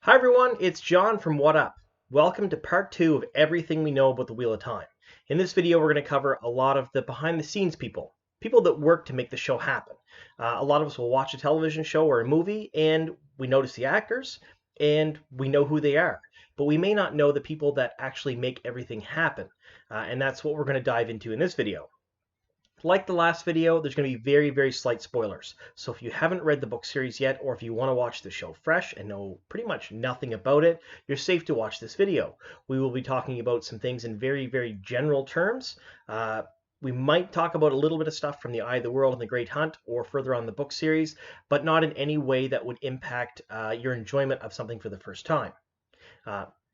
Hi everyone, it's John from What Up. Welcome to part 2 of everything we know about the Wheel of Time. In this video, we're going to cover a lot of the behind the scenes people that work to make the show happen. A lot of us will watch a television show or a movie and we notice the actors and we know who they are, but we may not know the people that actually make everything happen. And that's what we're going to dive into in this video. Like the last video, there's going to be very slight spoilers. So if you haven't read the book series yet, or if you want to watch the show fresh and know pretty much nothing about it, you're safe to watch this video. We will be talking about some things in very general terms. We might talk about a little bit of stuff from The Eye of the World and The Great Hunt, or further on the book series, but not in any way that would impact your enjoyment of something for the first time.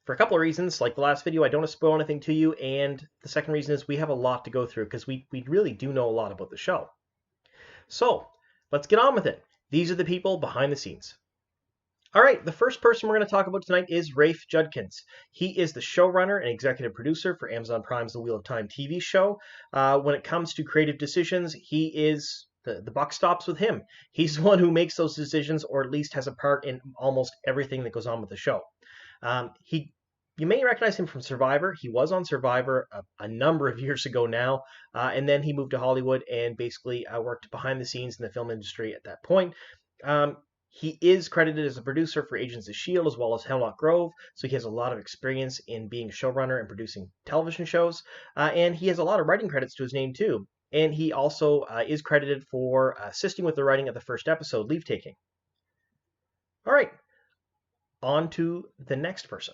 For a couple of reasons, like the last video, I don't want to spoil anything to you, and the second reason is we have a lot to go through because we really do know a lot about the show. So let's get on with it. These are the people behind the scenes. All right, the first person we're going to talk about tonight is Rafe Judkins. He is the showrunner and executive producer for Amazon Prime's The Wheel of Time TV show. When it comes to creative decisions, he is the buck stops with him. He's the one who makes those decisions, or at least has a part in almost everything that goes on with the show. You may recognize him from Survivor. He was on Survivor a number of years ago now, and then he moved to Hollywood and basically worked behind the scenes in the film industry at that point. He is credited as a producer for Agents of S.H.I.E.L.D. as well as Hemlock Grove, so he has a lot of experience in being a showrunner and producing television shows, and he has a lot of writing credits to his name too. And he also is credited for assisting with the writing of the first episode, Leave Taking. All right, on to the next person.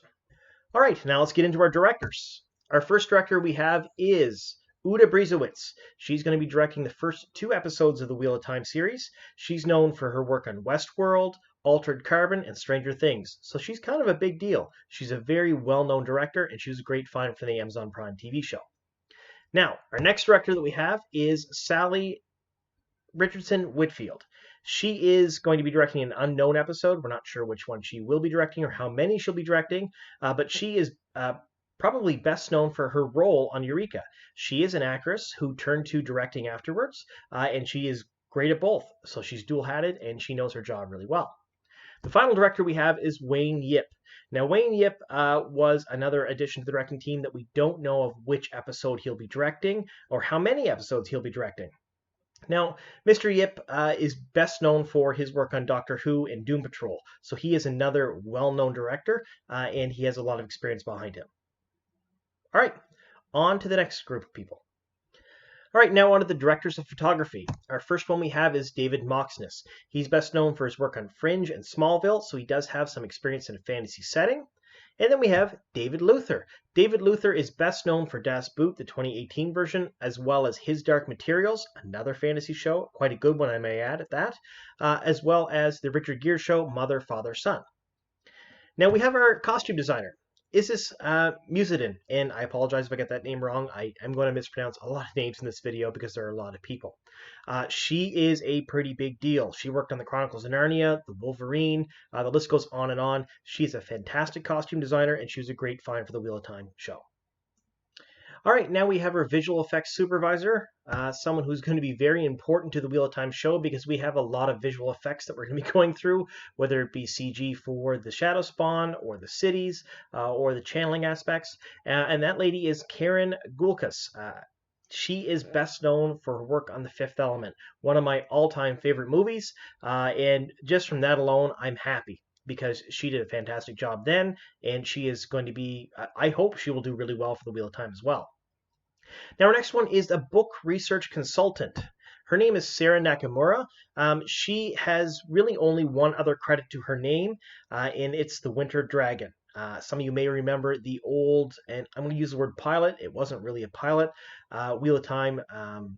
All right, now let's get into our directors. Our first director we have is Briesewitz. She's going to be directing the first 2 episodes of the Wheel of Time series. She's known for her work on Westworld, Altered Carbon, and Stranger Things, so she's kind of a big deal. She's a very well-known director, and she was a great find for the Amazon Prime TV show. Now, our next director that we have is Salli Richardson-Whitfield. She is going to be directing an unknown episode. We're not sure which one she will be directing or how many she'll be directing, but she is probably best known for her role on Eureka. She is an actress who turned to directing afterwards, and she is great at both. So she's dual-hatted, and she knows her job really well. The final director we have is Wayne Yip. Now, Wayne Yip was another addition to the directing team that we don't know of which episode he'll be directing or how many episodes he'll be directing. Now, Mr. Yip is best known for his work on Doctor Who and Doom Patrol, so he is another well-known director, and he has a lot of experience behind him. All right, on to the next group of people. All right, now on to the directors of photography. Our first one we have is David Moxness. He's best known for his work on Fringe and Smallville, so he does have some experience in a fantasy setting. And then we have David Luthor. David Luthor is best known for Das Boot, the 2018 version, as well as His Dark Materials, another fantasy show, quite a good one I may add at that, as well as the Richard Gere show, Mother, Father, Son. Now we have our costume designer. Is this Mussenden? And I apologize if I get that name wrong. I am going to mispronounce a lot of names in this video because there are a lot of people. She is a pretty big deal. She worked on the Chronicles of Narnia, the Wolverine, the list goes on and on. She's a fantastic costume designer, and she was a great find for the Wheel of Time show. All right, now we have our visual effects supervisor, someone who's going to be very important to the Wheel of Time show because we have a lot of visual effects that we're going to be going through, whether it be CG for the shadow spawn or the cities or the channeling aspects. And that lady is Karen Goulekas. She is best known for her work on The Fifth Element, one of my all-time favorite movies. And just from that alone, I'm happy, because she did a fantastic job then, and she is going to be, I hope she will do really well for the Wheel of Time as well. Now, our next one is a book research consultant. Her name is Sarah Nakamura. She has really only one other credit to her name, and it's The Winter Dragon. Some of you may remember the old, and I'm going to use the word pilot, it wasn't really a pilot, Wheel of Time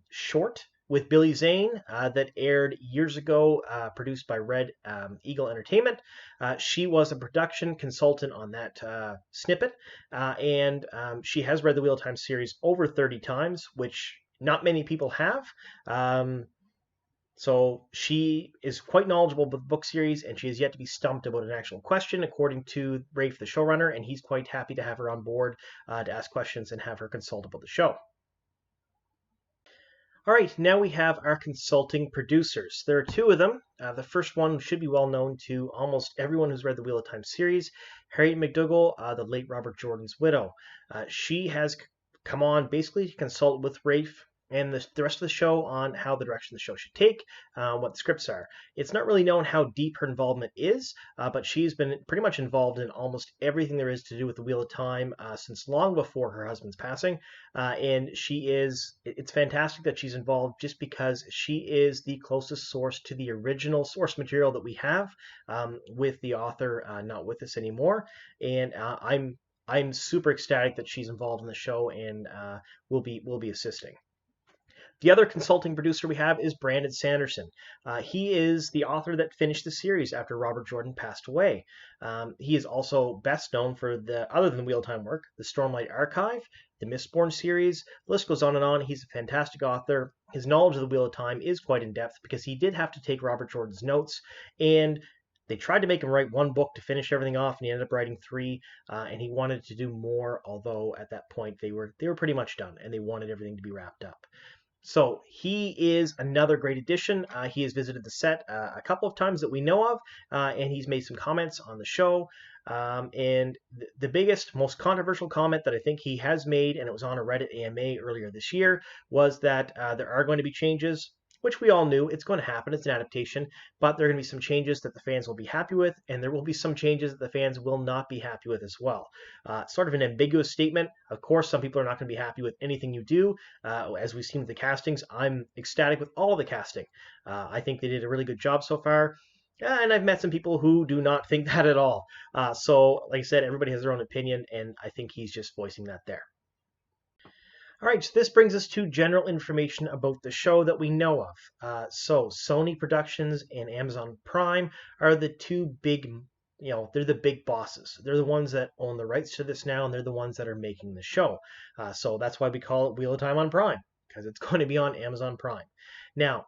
short with Billy Zane that aired years ago, produced by Red Eagle Entertainment. She was a production consultant on that snippet, and she has read the Wheel of Time series over 30 times, which not many people have. So she is quite knowledgeable about the book series, and she has yet to be stumped about an actual question, according to Rafe, the showrunner, and he's quite happy to have her on board to ask questions and have her consult about the show. All right, now we have our consulting producers. There are two of them. The first one should be well known to almost everyone who's read the Wheel of Time series, Harriet McDougal, the late Robert Jordan's widow. She has come on basically to consult with Rafe and the rest of the show on how the direction the show should take, what the scripts are. It's not really known how deep her involvement is, but she's been pretty much involved in almost everything there is to do with the Wheel of Time since long before her husband's passing. And it's fantastic that she's involved just because she is the closest source to the original source material that we have, with the author not with us anymore. And I'm super ecstatic that she's involved in the show and will be assisting. The other consulting producer we have is Brandon Sanderson. He is the author that finished the series after Robert Jordan passed away. He is also best known for other than Wheel of Time work, the Stormlight Archive, the Mistborn series. The list goes on and on. He's a fantastic author. His knowledge of the Wheel of Time is quite in depth because he did have to take Robert Jordan's notes, and they tried to make him write one book to finish everything off, and he ended up writing three. And he wanted to do more, although at that point they were pretty much done, and they wanted everything to be wrapped up. So he is another great addition. He has visited the set a couple of times that we know of, and he's made some comments on the show. And the biggest, most controversial comment that I think he has made, and it was on a Reddit AMA earlier this year, was that there are going to be changes, which we all knew it's going to happen. It's an adaptation, but there are going to be some changes that the fans will be happy with, and there will be some changes that the fans will not be happy with as well. Sort of an ambiguous statement. Of course, some people are not going to be happy with anything you do. As we've seen with the castings, I'm ecstatic with all of the casting. I think they did a really good job so far. And I've met some people who do not think that at all. So, like I said, everybody has their own opinion, and I think he's just voicing that there. All right, so this brings us to general information about the show that we know of. So Sony Productions and Amazon Prime are the two big, they're the big bosses. They're the ones that own the rights to this now, and they're the ones that are making the show. So that's why we call it Wheel of Time on Prime, because it's going to be on Amazon Prime. Now,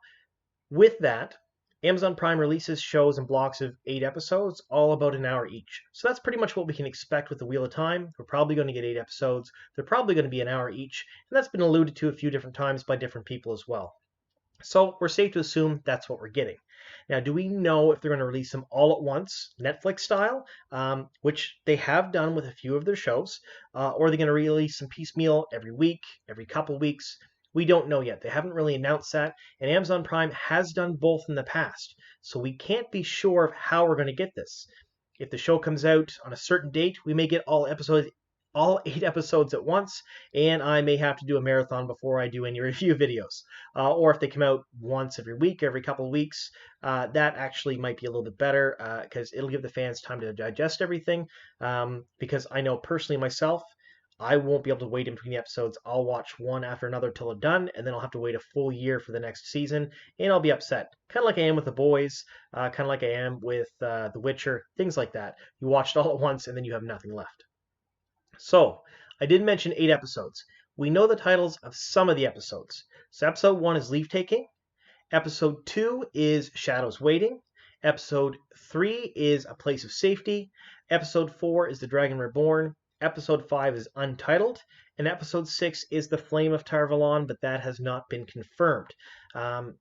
with that, Amazon Prime releases shows in blocks of 8 episodes, all about an hour each. So that's pretty much what we can expect with the Wheel of Time. We're probably going to get 8 episodes. They're probably going to be an hour each, and that's been alluded to a few different times by different people as well. So we're safe to assume that's what we're getting. Now, do we know if they're going to release them all at once, Netflix style, which they have done with a few of their shows, or are they going to release some piecemeal every week, every couple weeks? We don't know yet. They haven't really announced that, and Amazon Prime has done both in the past, so we can't be sure of how we're going to get this. If the show comes out on a certain date, we may get all 8 episodes at once, and I may have to do a marathon before I do any review videos. Or if they come out once every week, every couple of weeks, that actually might be a little bit better because it'll give the fans time to digest everything. Because I know personally myself, I won't be able to wait in between the episodes. I'll watch one after another till they're done, and then I'll have to wait a full year for the next season, and I'll be upset. Kind of like I am with The Boys, kind of like I am with The Witcher, things like that. You watch it all at once, and then you have nothing left. So, I did mention 8 episodes. We know the titles of some of the episodes. So episode 1 is Leave Taking. Episode 2 is Shadows Waiting. Episode 3 is A Place of Safety. Episode 4 is The Dragon Reborn. Episode 5 is Untitled, and Episode 6 is The Flame of Tar-Valon, but that has not been confirmed.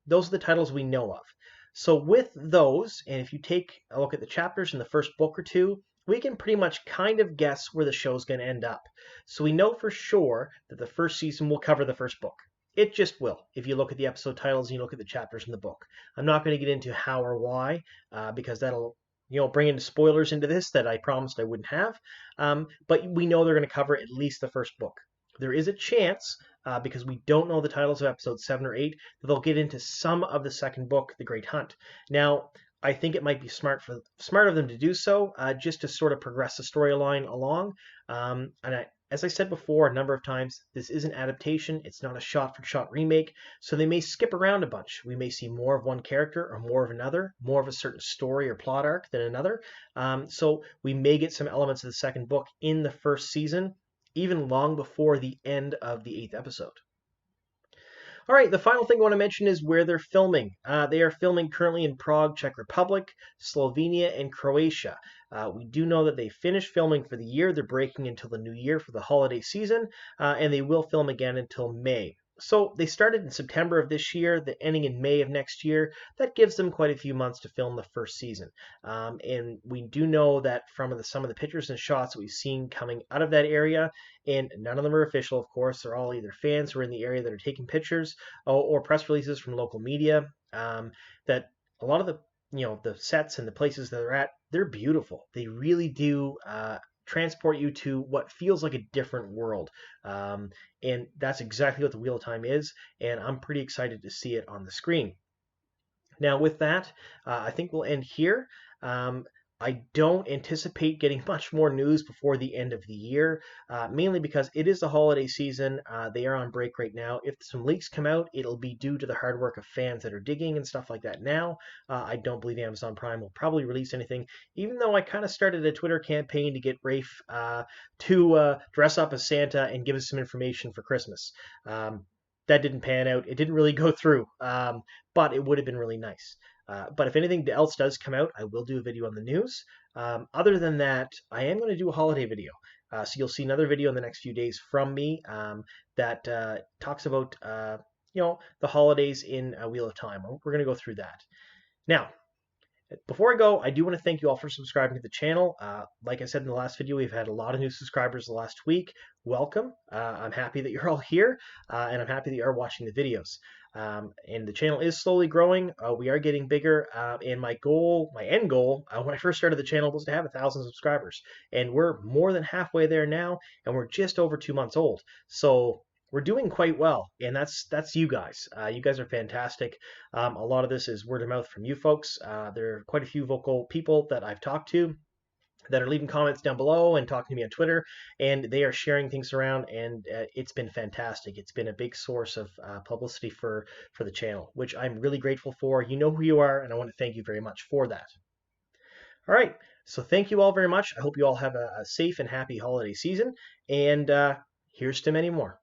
Those are the titles we know of. So with those, and if you take a look at the chapters in the first book or two, we can pretty much kind of guess where the show's going to end up. So we know for sure that the first season will cover the first book. It just will, if you look at the episode titles and you look at the chapters in the book. I'm not going to get into how or why, because that'll bring in spoilers into this that I promised I wouldn't have. But we know they're going to cover at least the first book. There is a chance, because we don't know the titles of episodes 7 or 8, that they'll get into some of the second book, The Great Hunt. Now, I think it might be smart of them to do so, just to sort of progress the storyline along. As I said before a number of times, this is an adaptation. It's not a shot-for-shot remake, so they may skip around a bunch. We may see more of one character or more of another, more of a certain story or plot arc than another. So we may get some elements of the second book in the first season, even long before the end of the 8th episode. All right, the final thing I want to mention is where they're filming. They are filming currently in Prague, Czech Republic, Slovenia, and Croatia. We do know that they finished filming for the year. They're breaking until the new year for the holiday season, and they will film again until May. So they started in September of this year, the ending in May of next year. That gives them quite a few months to film the first season. And we do know that from some of the pictures and shots that we've seen coming out of that area, and none of them are official, of course. They're all either fans who are in the area that are taking pictures or press releases from local media. That a lot of the sets and the places that they're at, they're beautiful. They really do transport you to what feels like a different world. And that's exactly what the Wheel of Time is, and I'm pretty excited to see it on the screen. Now, with that, I think we'll end here. I don't anticipate getting much more news before the end of the year, mainly because it is the holiday season. They are on break right now. If some leaks come out, it'll be due to the hard work of fans that are digging and stuff like that now. I don't believe Amazon Prime will probably release anything, even though I kind of started a Twitter campaign to get Rafe to dress up as Santa and give us some information for Christmas. That didn't pan out. It didn't really go through, but it would have been really nice. But if anything else does come out, I will do a video on the news. Other than that, I am going to do a holiday video. So you'll see another video in the next few days from me that talks about the holidays in Wheel of Time. We're going to go through that. Now, before I go, I do want to thank you all for subscribing to the channel. Like I said in the last video, we've had a lot of new subscribers the last week. Welcome. I'm happy that you're all here, and I'm happy that you are watching the videos. And the channel is slowly growing. We are getting bigger, and my end goal, when I first started the channel, was to have 1,000 subscribers. And we're more than halfway there now, and we're just over 2 months old. So we're doing quite well, and that's you guys. You guys are fantastic. A lot of this is word of mouth from you folks. There are quite a few vocal people that I've talked to that are leaving comments down below and talking to me on Twitter, and they are sharing things around, and it's been fantastic. It's been a big source of publicity for the channel, which I'm really grateful for. You know who you are, and I want to thank you very much for that. All right, so thank you all very much. I hope you all have a safe and happy holiday season, and here's to many more.